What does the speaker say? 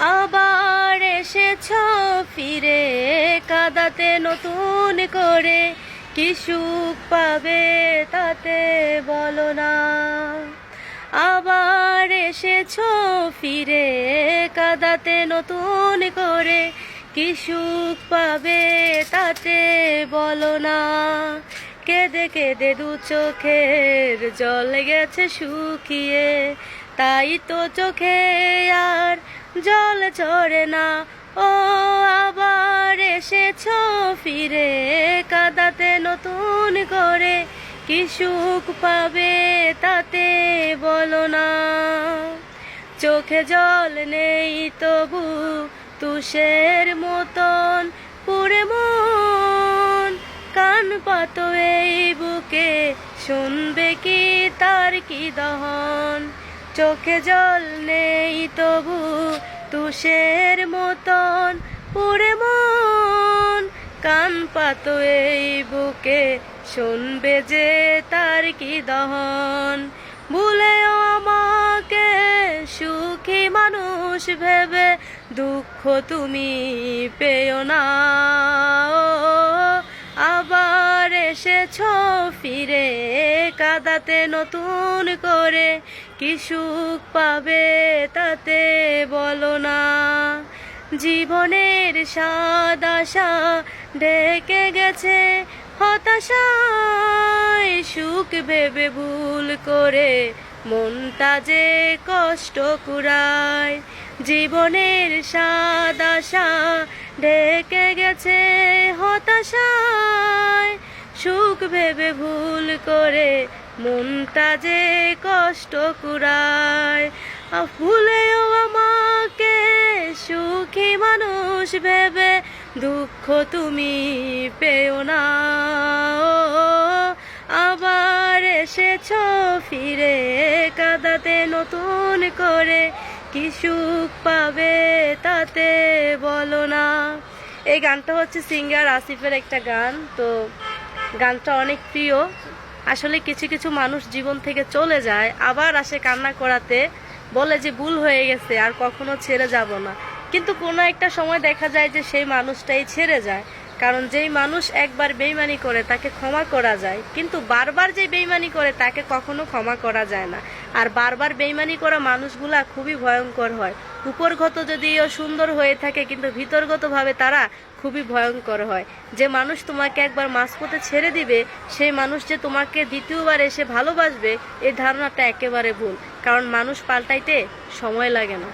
আবার এসেছো ফিরে কাঁদাতে নতুন করে, কি সুখ পাবে তাতে বলো না। আবার এসেছো ফিরে কাঁদাতে নতুন করে, কি সুখ পাবে তাতে বলো না। কেঁদে কেঁদে দু চোখের জল গেছে শুকিয়ে, তাই তো চোখে আর জল ঝরে না। ও আবার এসেছো ফিরে কাঁদাতে নতুন করে, কি সুখ পাবে তাতে বলো না। চোখে জল নেই তবু তুষের মতন পুরে মন, কান পাতো এই বুকে শুনবে কি তার কি দহন। চোখে জল নেই তবু তুষের মতন পুরে মন, কান পাতো এই বুকে শুনবে যে তার কি দহন। ভুলেও আমাকে সুখী মানুষ ভেবে দুঃখ তুমি পেও না। আবার এসেছো ফিরে কাঁদাতে নতুন করে, কি সুখ পাবে তাতে বলো না। জীবনের স্বাদ আশা ঢেকে গেছে হতাশায়, সুখ ভেবে ভুল করে মনটা যে কষ্ট কুড়ায়। জীবনের স্বাদ আশা ঢেকে গেছে হতাশায়, সুখ ভেবে ভুল করে মনটা যে কষ্ট কুড়ায়। ভুলেও আমাকে সুখী মানুষ ভেবে দুঃখ তুমি পেও না। আবার এসেছো ফিরে কাঁদাতে নতুন করে, কি সুখ পাবে তাতে বলো না। এই গানটা হচ্ছে সিঙ্গার আসিফের একটা গান। তো গানটা অনেক প্রিয়। আসলে কিছু কিছু মানুষ জীবন থেকে চলে যায়, আবার আসে কান্না করাতে, বলে যে ভুল হয়ে গেছে আর কখনো ছেড়ে যাব না। কিন্তু কোনো একটা সময় দেখা যায় যে সেই মানুষটাই ছেড়ে যায়। কারণ যেই মানুষ একবার বেইমানি করে তাকে ক্ষমা করা যায়, কিন্তু বারবার যে বেইমানি করে তাকে কখনো ক্ষমা করা যায় না। আর বারবার বেইমানি করা মানুষগুলা খুবই ভয়ঙ্কর হয়। উপরগত যদিও সুন্দর হয়ে থাকে, কিন্তু ভিতরগতভাবে তারা খুবই ভয়ঙ্কর হয়। যে মানুষ তোমাকে একবার মাঝপথে ছেড়ে দিবে, সেই মানুষ যে তোমাকে দ্বিতীয়বার এসে ভালোবাসবে, এই ধারণাটা একেবারে ভুল। কারণ মানুষ পাল্টাইতে সময় লাগে না।